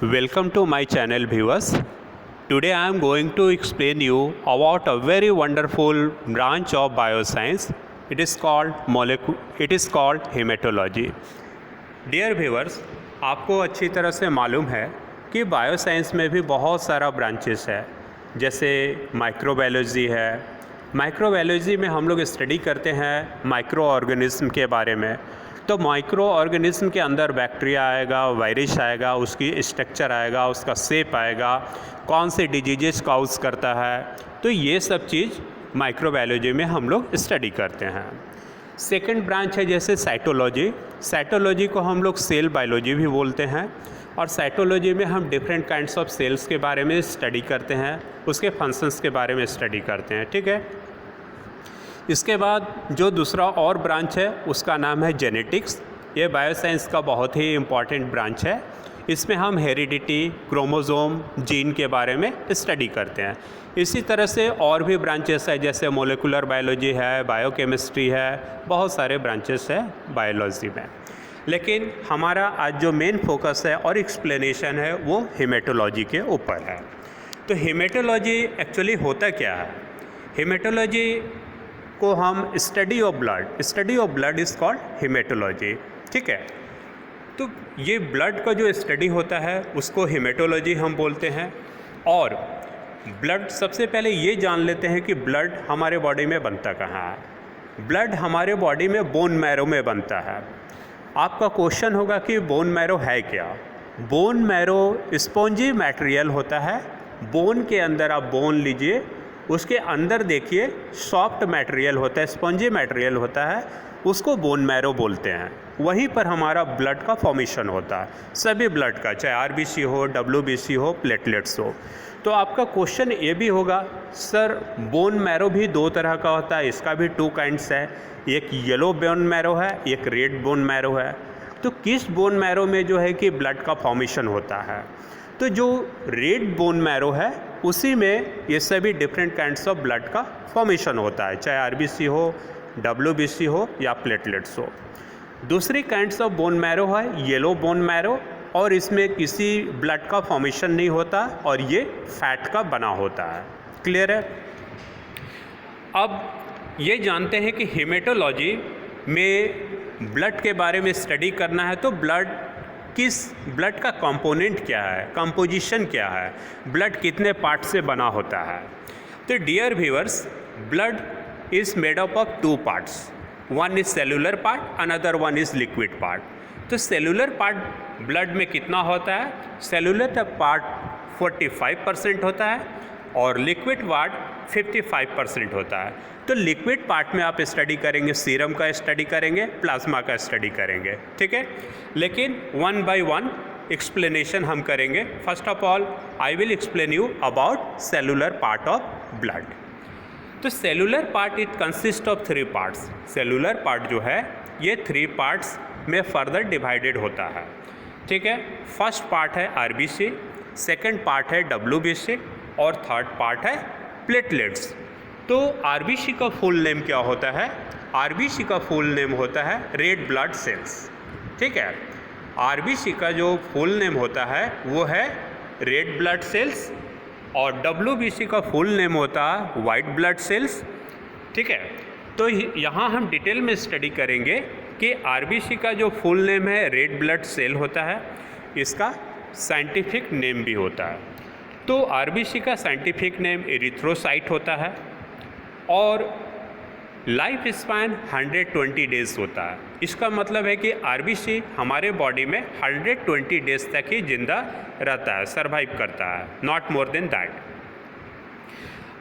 Welcome to my channel viewers. Today I am going to explain you about a very wonderful branch of bioscience. It is called hematology. Dear viewers, आपको अच्छी तरह से मालूम है कि bioscience में भी बहुत सारा ब्रांचेस है, जैसे माइक्रोबायोलॉजी है। माइक्रोबायोलॉजी में हम लोग स्टडी करते हैं माइक्रो ऑर्गेनिज्म के बारे में। तो माइक्रो ऑर्गेनिज्म के अंदर बैक्टीरिया आएगा, वायरस आएगा, उसकी स्ट्रक्चर आएगा, उसका शेप आएगा, कौन से डिजीजेस काउज करता है। तो ये सब चीज़ माइक्रोबायोलॉजी में हम लोग स्टडी करते हैं। सेकंड ब्रांच है जैसे साइटोलॉजी। साइटोलॉजी को हम लोग सेल बायोलॉजी भी बोलते हैं, और साइटोलॉजी में हम डिफरेंट काइंड्स ऑफ सेल्स के बारे में स्टडी करते हैं, उसके फंक्शंस के बारे में स्टडी करते हैं। ठीक है। इसके बाद जो दूसरा और ब्रांच है उसका नाम है जेनेटिक्स। ये बायोसाइंस का बहुत ही इम्पॉर्टेंट ब्रांच है। इसमें हम हेरिडिटी, क्रोमोसोम, जीन के बारे में स्टडी करते हैं। इसी तरह से और भी ब्रांचेस है, जैसे मोलिकुलर बायोलॉजी है, बायोकेमिस्ट्री है, बहुत सारे ब्रांचेस है बायोलॉजी में। लेकिन हमारा आज जो मेन फोकस है और एक्सप्लेनेशन है वो हेमेटोलॉजी के ऊपर है। तो हेमेटोलॉजी एक्चुअली होता क्या है? हेमेटोलॉजी को हम study of blood is called haematology. ठीक है। तो ये ब्लड का जो स्टडी होता है उसको हेमेटोलॉजी हम बोलते हैं। और ब्लड, सबसे पहले ये जान लेते हैं कि ब्लड हमारे बॉडी में बनता कहाँ है। ब्लड हमारे बॉडी में बोन मैरो में बनता है। आपका क्वेश्चन होगा कि बोन मैरो है क्या? बोन मैरो स्पॉन्जी मटेरियल होता है। बोन के अंदर आप बोन लीजिए, उसके अंदर देखिए सॉफ्ट मटेरियल होता है, स्पॉन्जी मटेरियल होता है, उसको बोन मैरो बोलते हैं। वहीं पर हमारा ब्लड का फॉर्मेशन होता है, सभी ब्लड का, चाहे आरबीसी हो, डब्ल्यूबीसी हो, प्लेटलेट्स हो। तो आपका क्वेश्चन ये भी होगा, सर बोन मैरो भी दो तरह का होता है, इसका भी 2 काइंड्स है, एक येलो बोन मैरो है, एक रेड बोन मैरो है। तो किस बोन मैरो में जो है कि ब्लड का फॉर्मेशन होता है? तो जो रेड बोन मैरो है उसी में ये सभी डिफरेंट काइंड्स ऑफ ब्लड का फॉर्मेशन होता है, चाहे आरबीसी हो, डब्ल्यूबीसी हो या प्लेटलेट्स हो। दूसरी काइंड्स ऑफ बोन मैरो है येलो बोन मैरो, और इसमें किसी ब्लड का फॉर्मेशन नहीं होता और ये फैट का बना होता है। क्लियर है? अब ये जानते हैं कि हेमेटोलॉजी में ब्लड के बारे में स्टडी करना है तो ब्लड का कंपोनेंट क्या है, कंपोजिशन क्या है, ब्लड कितने पार्ट से बना होता है। तो dear viewers, blood is made up of 2 parts. One is cellular part, another one is liquid part. तो सेलुलर पार्ट ब्लड में कितना होता है? सेलुलर पार्ट 45% होता है और लिक्विड पार्ट 55% होता है। तो लिक्विड पार्ट में आप स्टडी करेंगे, सीरम का स्टडी करेंगे, प्लाज्मा का स्टडी करेंगे। ठीक है। लेकिन 1 by 1 एक्सप्लेनेशन हम करेंगे। First of all I will explain you about cellular part of blood. तो cellular part it consist of 3 parts. Cellular part जो है ये 3 पार्ट्स में फर्दर डिवाइडेड होता है। ठीक है। फर्स्ट पार्ट है आरबीसी, सेकंड पार्ट है डब्ल्यूबीसी और थर्ड पार्ट है प्लेटलेट्स। तो आरबीसी का फुल नेम क्या होता है? आरबीसी का फुल नेम होता है रेड ब्लड सेल्स। ठीक है। आरबीसी का जो फुल नेम होता है वो है रेड ब्लड सेल्स, और डब्ल्यूबीसी का फुल नेम होता है वाइट ब्लड सेल्स। ठीक है। तो यहाँ हम डिटेल में स्टडी करेंगे कि आरबीसी का जो फुल नेम है रेड ब्लड सेल होता है, इसका साइंटिफिक नेम भी होता है। तो आरबीसी का साइंटिफिक नेम एरिथ्रोसाइट होता है, और लाइफ स्पैन 120 डेज़ होता है। इसका मतलब है कि आरबीसी हमारे बॉडी में 120 डेज़ तक ही जिंदा रहता है, सरवाइव करता है, not more than that.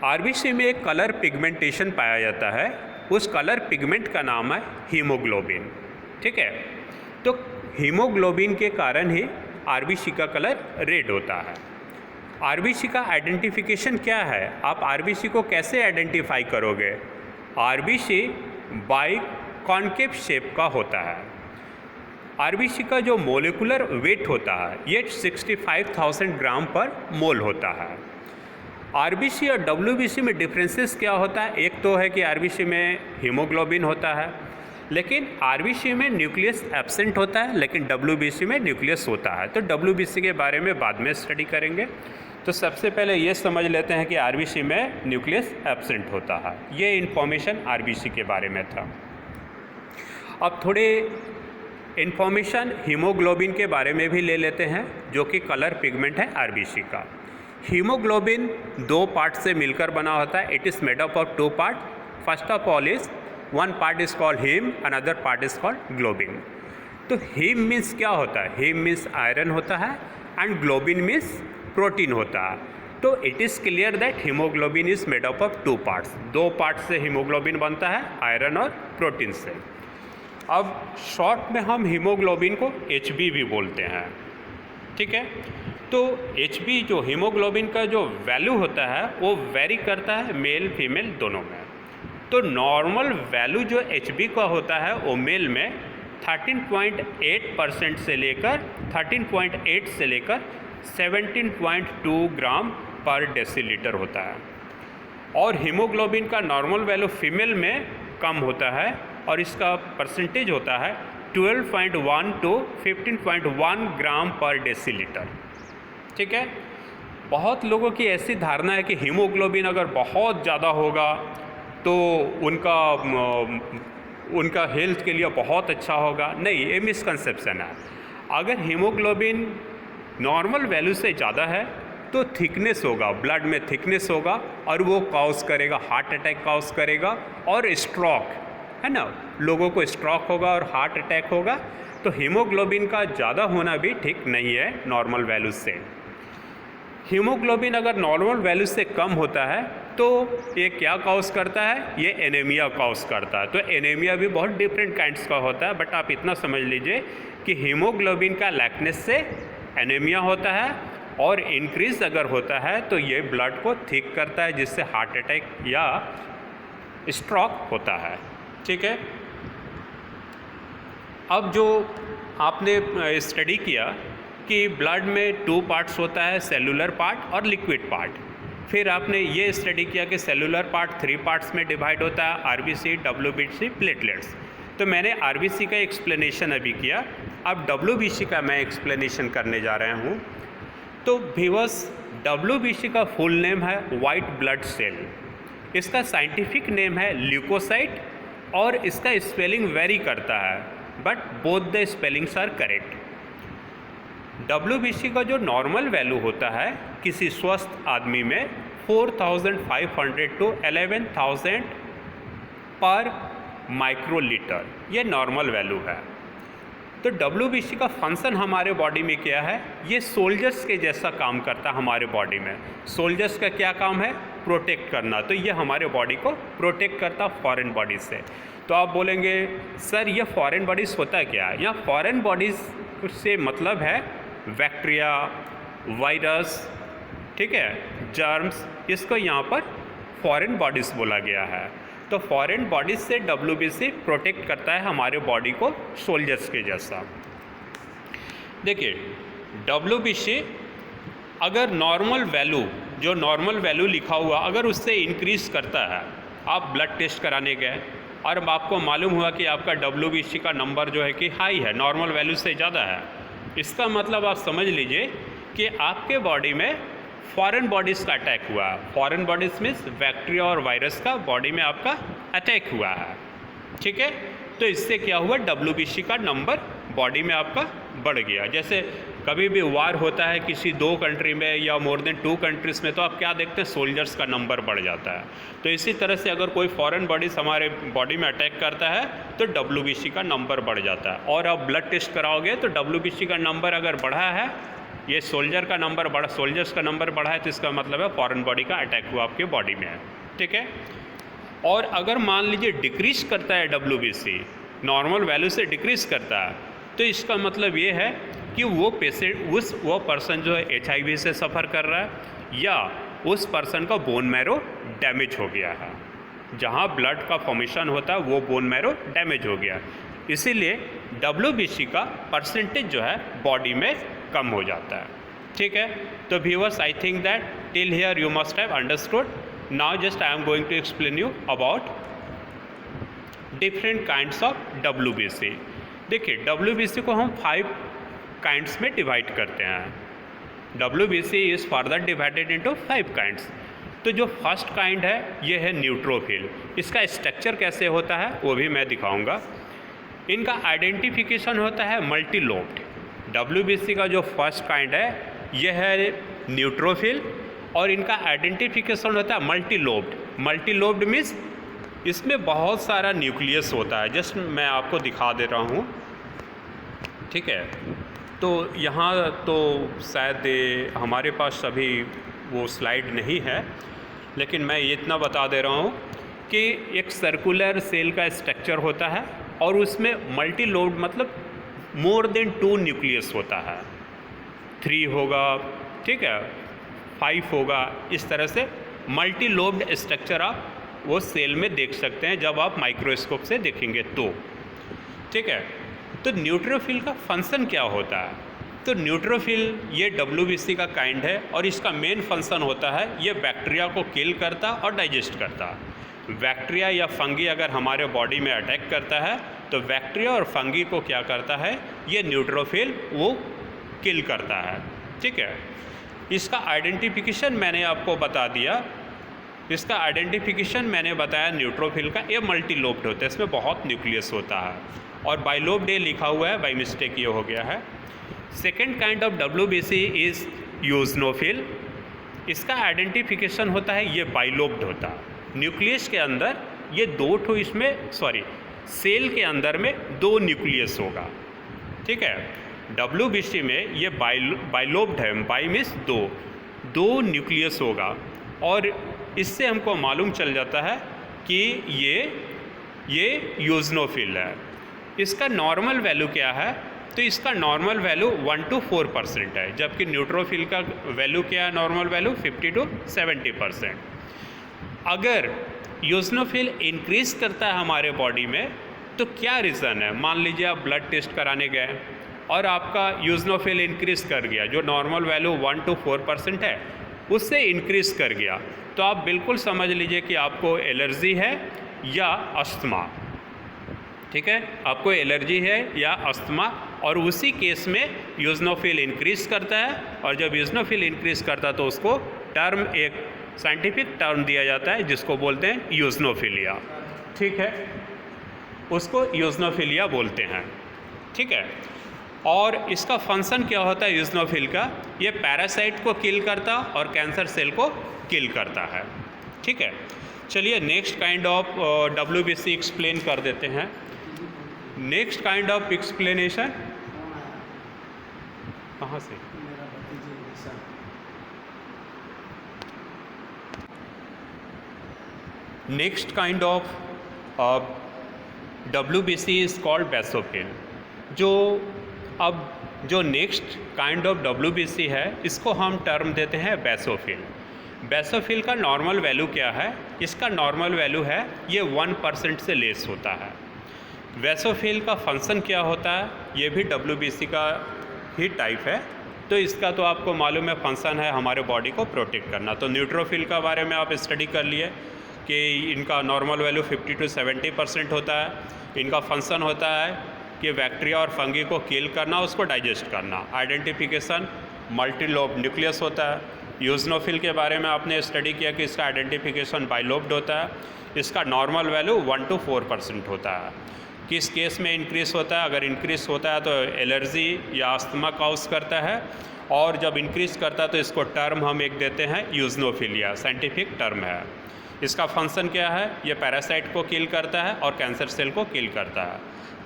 RBC में एक कलर पिगमेंटेशन पाया जाता है, उस कलर पिगमेंट का नाम है हीमोग्लोबिन। ठीक है। तो हीमोग्लोबिन के कारण ही आरबीसी का कलर रेड होता है। आरबीसी का आइडेंटिफिकेशन क्या है? आप आरबीसी को कैसे आइडेंटिफाई करोगे? आरबीसी बाई कॉन्केव शेप का होता है। आरबीसी का जो मोलिकुलर वेट होता है ये 65,000 ग्राम पर मोल होता है। आरबीसी और डब्ल्यूबीसी में डिफरेंसेस क्या होता है? एक तो है कि आरबीसी में हीमोग्लोबिन होता है, लेकिन आरबीसी में न्यूक्लियस एब्सेंट होता है, लेकिन डब्ल्यूबीसी में न्यूक्लियस होता है। तो डब्ल्यूबीसी के बारे में बाद में स्टडी करेंगे। तो सबसे पहले ये समझ लेते हैं कि आरबीसी में न्यूक्लियस एब्सेंट होता है। ये इन्फॉर्मेशन आरबीसी के बारे में था। अब थोड़ी इन्फॉर्मेशन हीमोग्लोबिन के बारे में भी ले लेते हैं, जो कि कलर पिगमेंट है आरबीसी का। हीमोग्लोबिन 2 पार्ट से मिलकर बना होता है। It is made up of 2 part. First of all is one part is called haem, another part is called globin. तो हीम मीन्स क्या होता है? हीम मीन्स आयरन होता है एंड ग्लोबिन मीन्स प्रोटीन होता है। तो it is clear that haemoglobin is made up of 2 parts. 2 part से हीमोग्लोबिन बनता है, आयरन और प्रोटीन से। अब शॉर्ट में हम हीमोग्लोबिन को HB भी बोलते हैं, ठीक है। तो HB जो हीमोग्लोबिन का जो वैल्यू होता है वो वेरी करता है मेल फीमेल दोनों में। तो नॉर्मल वैल्यू जो HB का होता है वो मेल में 13.8% से लेकर 13.8 से लेकर 17.2 ग्राम पर डेसीलीटर होता है। और हीमोग्लोबिन का नॉर्मल वैल्यू फीमेल में कम होता है और इसका परसेंटेज होता है 12.1 to 15.1 ग्राम पर डेसीलीटर, ठीक है। बहुत लोगों की ऐसी धारणा है कि हीमोग्लोबिन अगर बहुत ज़्यादा होगा तो उनका हेल्थ के लिए बहुत अच्छा होगा। नहीं, ये मिसकंसेप्शन है। अगर हीमोग्लोबिन नॉर्मल वैल्यू से ज़्यादा है तो थिकनेस होगा, ब्लड में थिकनेस होगा और वो कॉज करेगा, हार्ट अटैक कॉज करेगा और स्ट्रोक, है ना, लोगों को स्ट्रोक होगा और हार्ट अटैक होगा। तो हीमोग्लोबिन का ज़्यादा होना भी ठीक नहीं है नॉर्मल वैल्यू से। हीमोग्लोबिन अगर नॉर्मल वैल्यू से कम होता है तो ये क्या कॉज करता है? ये एनीमिया कॉज करता है। तो एनीमिया भी बहुत डिफरेंट काइंड्स का होता है, बट आप इतना समझ लीजिए कि हीमोग्लोबिन का लैकनेस से एनीमिया होता है और इंक्रीज अगर होता है तो ये ब्लड को थिक करता है, जिससे हार्ट अटैक या स्ट्रोक होता है, ठीक है। अब जो आपने स्टडी किया कि ब्लड में 2 पार्ट्स होता है, सेलुलर पार्ट और लिक्विड पार्ट। फिर आपने ये स्टडी किया कि सेलुलर पार्ट 3 पार्ट्स में डिवाइड होता है, आरबीसी, डब्ल्यूबीसी, प्लेटलेट्स। तो मैंने आरबीसी का एक्सप्लेनेशन अभी किया, अब डब्ल्यूबीसी का मैं एक्सप्लेनेशन करने जा रहा हूँ। तो व्यूअर्स, डब्ल्यूबीसी का फुल नेम है वाइट ब्लड सेल। इसका साइंटिफिक नेम है ल्यूकोसाइट और इसका स्पेलिंग वेरी करता है, but both the spellings are correct. WBC का जो नॉर्मल वैल्यू होता है किसी स्वस्थ आदमी में 4500 to 11,000 पर माइक्रोलीटर, ये नॉर्मल वैल्यू है। तो डब्ल्यूबीसी का फंक्शन हमारे बॉडी में क्या है? ये सोल्जर्स के जैसा काम करता है हमारे बॉडी में। सोल्जर्स का क्या काम है? प्रोटेक्ट करना। तो ये हमारे बॉडी को प्रोटेक्ट करता फॉरेन बॉडीज से। तो आप बोलेंगे सर ये फॉरेन बॉडीज़ होता क्या है? यहाँ फॉरेन बॉडीज़ से मतलब है बैक्टीरिया, वायरस, ठीक है, जर्म्स, इसको यहाँ पर फॉरेन बॉडीज़ बोला गया है। तो फॉरेन बॉडीज से डब्ल्यूबीसी प्रोटेक्ट करता है हमारे बॉडी को सोल्जर्स के जैसा। देखिए, डब्ल्यूबीसी अगर नॉर्मल वैल्यू, जो नॉर्मल वैल्यू लिखा हुआ अगर उससे इंक्रीज करता है, आप ब्लड टेस्ट कराने गए और अब आपको मालूम हुआ कि आपका डब्ल्यूबीसी का नंबर जो है कि हाई है, नॉर्मल वैल्यू से ज़्यादा है, इसका मतलब आप समझ लीजिए कि आपके बॉडी में फॉरेन बॉडीज़ का अटैक हुआ है। फॉरेन बॉडीज़ मीन्स बैक्टीरिया और वायरस का बॉडी में आपका अटैक हुआ है, ठीक है। तो इससे क्या हुआ? डब्ल्यूबीसी का नंबर बॉडी में आपका बढ़ गया। जैसे कभी भी वार होता है किसी 2 कंट्री में या मोर देन 2 कंट्रीज़ में, तो आप क्या देखते हैं? सोल्जर्स का नंबर बढ़ जाता है। तो इसी तरह से अगर कोई फॉरेन बॉडीज़ हमारे बॉडी में अटैक करता है तो डब्ल्यूबीसी का नंबर बढ़ जाता है। और आप ब्लड टेस्ट कराओगे तो डब्ल्यूबीसी का नंबर अगर बढ़ा है, ये सोल्जर्स का नंबर बढ़ा है, तो इसका मतलब है फॉरेन बॉडी का अटैक हुआ आपके बॉडी में है, ठीक है। और अगर मान लीजिए डिक्रीज करता है डब्ल्यूबीसी, नॉर्मल वैल्यू से डिक्रीज करता है, तो इसका मतलब ये है कि वो पेशेंट, वो पर्सन जो है HIV से सफ़र कर रहा है या उस पर्सन का बोन मैरो डैमेज हो गया है। जहाँ ब्लड का फॉर्मेशन होता है वो बोन मैरो डैमेज हो गया, इसीलिए डब्ल्यूबीसी का परसेंटेज जो है बॉडी में कम हो जाता है, ठीक है। तो viewers, I think that till here you must have understood. Now just I am going to explain you about different kinds of WBC। देखिए WBC को हम 5 काइंड्स में डिवाइड करते हैं। WBC is further divided into 5 kinds. तो जो first kind है ये है न्यूट्रोफिल। इसका स्ट्रक्चर कैसे होता है वो भी मैं दिखाऊंगा। इनका आइडेंटिफिकेशन होता है मल्टी लोब्ड। WBC का जो फर्स्ट काइंड है ये है न्यूट्रोफिल और इनका आइडेंटिफिकेशन होता है multi lobed. Multi lobed means इसमें बहुत सारा न्यूक्लियस होता है। जस्ट मैं आपको दिखा दे रहा हूँ, ठीक है। तो यहाँ तो शायद हमारे पास अभी वो स्लाइड नहीं है, लेकिन मैं इतना बता दे रहा हूँ कि एक सर्कुलर सेल का स्ट्रक्चर होता है और उसमें मल्टी लोब्ड मतलब मोर देन 2 न्यूक्लियस होता है। 3 होगा, ठीक है, 5 होगा। इस तरह से मल्टी लोब्ड स्ट्रक्चर आप वो सेल में देख सकते हैं जब आप माइक्रोस्कोप से देखेंगे तो, ठीक है। तो न्यूट्रोफिल का फंक्शन क्या होता है? तो न्यूट्रोफिल ये WBC का काइंड है और इसका मेन फंक्शन होता है ये बैक्टीरिया को किल करता और डाइजेस्ट करता। बैक्टीरिया या फंगी अगर हमारे बॉडी में अटैक करता है तो बैक्टीरिया और फंगी को क्या करता है ये न्यूट्रोफिल वो किल करता है, ठीक है। इसका आइडेंटिफिकेशन मैंने आपको बता दिया। इसका आइडेंटिफिकेशन मैंने बताया न्यूट्रोफिल का, ये मल्टी लोब्ड होता है, इसमें बहुत न्यूक्लियस होता है और बाइलोब्ड ये लिखा हुआ है, बाई मिस्टेक ये हो गया है। Second kind of WBC is eosinophil. इसका आइडेंटिफिकेशन होता है ये बाइलोब्ड होता है। न्यूक्लियस के अंदर ये 2 ठो इसमें सेल के अंदर में 2 न्यूक्लियस होगा, ठीक है। WBC में ये बाइलोब्ड है, बाई मीन्स 2 न्यूक्लियस होगा और इससे हमको मालूम चल जाता है कि ये यूजनोफिल है। इसका नॉर्मल वैल्यू क्या है? तो इसका नॉर्मल वैल्यू 1 to 4% है, जबकि न्यूट्रोफिल का वैल्यू क्या है? Normal value 50 to 70%। अगर यूजनोफिल इंक्रीज करता है हमारे बॉडी में तो क्या रीज़न है? मान लीजिए आप ब्लड टेस्ट कराने गए और आपका यूजनोफिल इंक्रीज कर गया, जो नॉर्मल वैल्यू 1 to 4% है उससे इंक्रीज कर गया, तो आप बिल्कुल समझ लीजिए कि आपको एलर्जी है या अस्थमा, ठीक है। आपको एलर्जी है या अस्थमा और उसी केस में यूजनोफिल इंक्रीज करता है और जब यूजनोफिल इंक्रीज करता है तो उसको टर्म, एक साइंटिफिक टर्म दिया जाता है जिसको बोलते हैं यूजनोफिलिया, ठीक है। उसको यूजनोफिलिया बोलते हैं, ठीक है। और इसका फंक्शन क्या होता है यूजनोफिल का? ये पैरासाइट को किल करता और कैंसर सेल को किल करता है, ठीक है। चलिए next kind of WBC explain कर देते हैं। नेक्स्ट काइंड ऑफ एक्सप्लेनेशन कहाँ से? Next kind of WBC is called basophil. जो नेक्स्ट काइंड ऑफ WBC है इसको हम टर्म देते हैं बेसोफिल। बेसोफिल का नॉर्मल वैल्यू क्या है? इसका नॉर्मल वैल्यू है ये 1% से लेस होता है। बेसोफिल का फंक्शन क्या होता है? ये भी WBC का ही टाइप है। तो इसका तो आपको मालूम है फंक्शन है हमारे बॉडी को प्रोटेक्ट करना। तो न्यूट्रोफिल का बारे में आप स्टडी कर लिए कि इनका नॉर्मल वैल्यू 50 to 70% होता है। इनका फंक्शन होता है कि बैक्टीरिया और फंगी को किल करना, उसको डाइजेस्ट करना। आइडेंटिफिकेशन मल्टी लोब न्यूक्लियस होता है। यूजनोफिल के बारे में आपने स्टडी किया कि इसका आइडेंटिफिकेशन बाइलोब्ड होता है। इसका नॉर्मल वैल्यू 1 to 4% होता है। किस केस में इंक्रीज होता है? अगर इंक्रीज होता है तो एलर्जी या अस्थमा काउज करता है और जब इंक्रीज करता है तो इसको टर्म हम एक देते हैं यूजनोफिलिया, साइंटिफिक टर्म है। इसका फंक्शन क्या है? ये पैरासाइट को किल करता है और कैंसर सेल को किल करता है।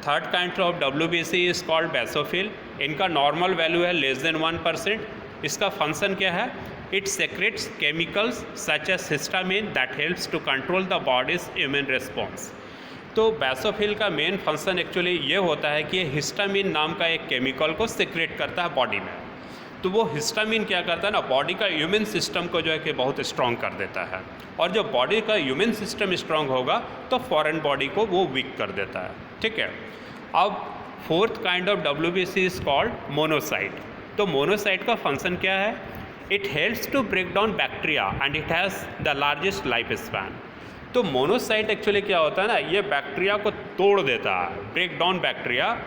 Third kind of WBC is called basophil. इनका नॉर्मल वैल्यू है लेस देन 1%। इसका फंक्शन क्या है? It secretes chemicals such as histamine that helps to control the body's immune response. तो बेसोफिल का मेन फंक्शन एक्चुअली ये होता है कि हिस्टामिन नाम का एक केमिकल को सेक्रेट करता है बॉडी में। तो वो हिस्टामिन क्या करता है ना, बॉडी का इम्यून सिस्टम को जो है कि बहुत स्ट्रॉन्ग कर देता है। और जब बॉडी का इम्यून सिस्टम स्ट्रॉन्ग होगा तो फॉरेन बॉडी को वो वीक कर देता है, ठीक है। अब fourth kind of WBC is called monocyte. तो मोनोसाइट का फंक्शन क्या है? It helps to break down bacteria and it has the largest life span. तो मोनोसाइट एक्चुअली क्या होता है ना, ये बैक्टीरिया को तोड़ देता है, ब्रेक डाउन बैक्टीरिया,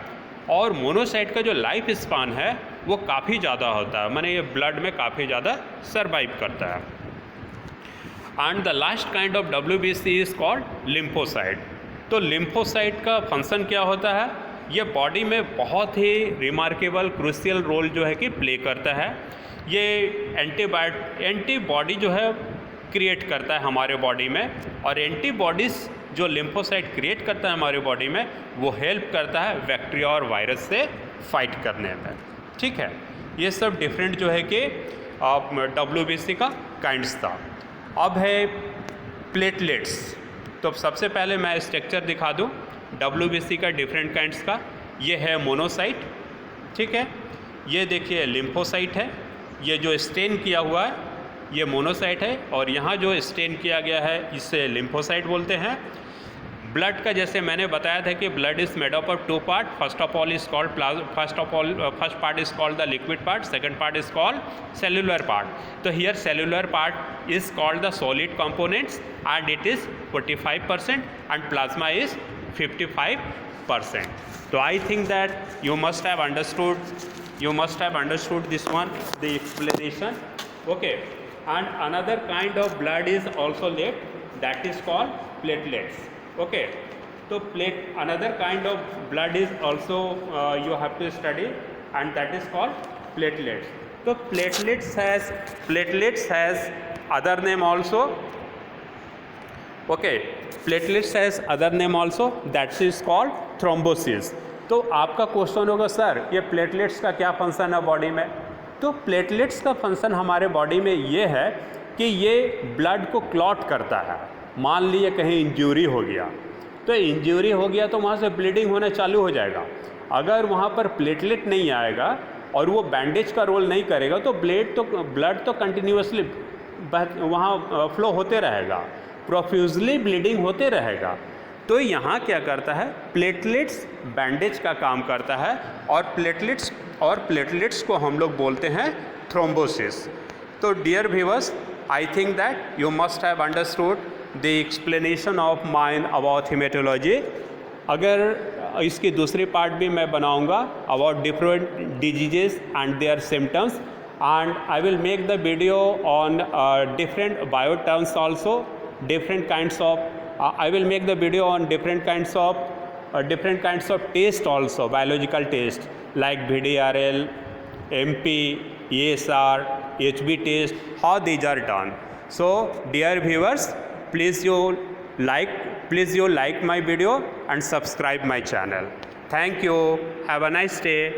और मोनोसाइट का जो लाइफ स्पान है वो काफ़ी ज़्यादा होता है, माने ये ब्लड में काफ़ी ज़्यादा सर्वाइव करता है। And the last kind of WBC is called lymphocyte. तो लिम्फोसाइट का फंक्शन क्या होता है, ये बॉडी में बहुत ही रिमार्केबल क्रूशियल रोल जो है कि प्ले करता है। ये एंटीबॉडी जो है क्रिएट करता है हमारे बॉडी में, और एंटीबॉडीज़ जो लिम्फोसाइट क्रिएट करता है हमारे बॉडी में वो हेल्प करता है बैक्टीरिया और वायरस से फाइट करने में। ठीक है, ये सब डिफरेंट जो है कि WBC का काइंड्स था। अब है प्लेटलेट्स। तो सबसे पहले मैं स्ट्रक्चर दिखा दूं WBC का डिफरेंट काइंड्स का। ये है मोनोसाइट, ठीक है, ये देखिए लिम्फोसाइट है, ये जो स्टेन किया हुआ है ये मोनोसाइट है, और यहाँ जो स्टेन किया गया है इसे लिम्फोसाइट बोलते हैं। ब्लड का जैसे मैंने बताया था कि blood is made up of 2 part, first part is called the liquid part, second part is called cellular part. तो here cellular part is called the solid components and it is 45% and plasma is 55%. So I think that you must have understood this one, the explanation. Okay, and another kind of blood is also left, that is called platelets. Okay, so another kind of blood is also you have to study, and that is called platelets. So platelets has other name also. Okay, platelets has other name also, that is called thrombosis. तो आपका question होगा sir ये platelets का क्या function है body में। तो platelets का फंक्शन हमारे बॉडी में ये है कि ये ब्लड को क्लॉट करता है। मान लीजिए कहीं इंजरी हो गया, तो इंजरी हो गया तो वहाँ से ब्लीडिंग होना चालू हो जाएगा। अगर वहाँ पर प्लेटलेट नहीं आएगा और वो बैंडेज का रोल नहीं करेगा तो ब्लड तो कंटिन्यूसली वहाँ फ्लो होते रहेगा, प्रोफ्यूजली ब्लीडिंग होते रहेगा। तो यहाँ क्या करता है, प्लेटलेट्स बैंडेज का काम करता है, और प्लेटलेट्स को हम लोग बोलते हैं थ्रोम्बोसिस। तो dear viewers, I think that you must have understood the explanation of mine about haematology. अगर इसकी दूसरी पार्ट भी मैं बनाऊंगा about different diseases and their symptoms, and I will make the video on different bioterms also, different kinds of I will make the video on different kinds of test also, biological test like VDRL, MP, ESR, HB test, how these are done. So dear viewers, please you like my video and subscribe my channel. Thank you, have a nice day.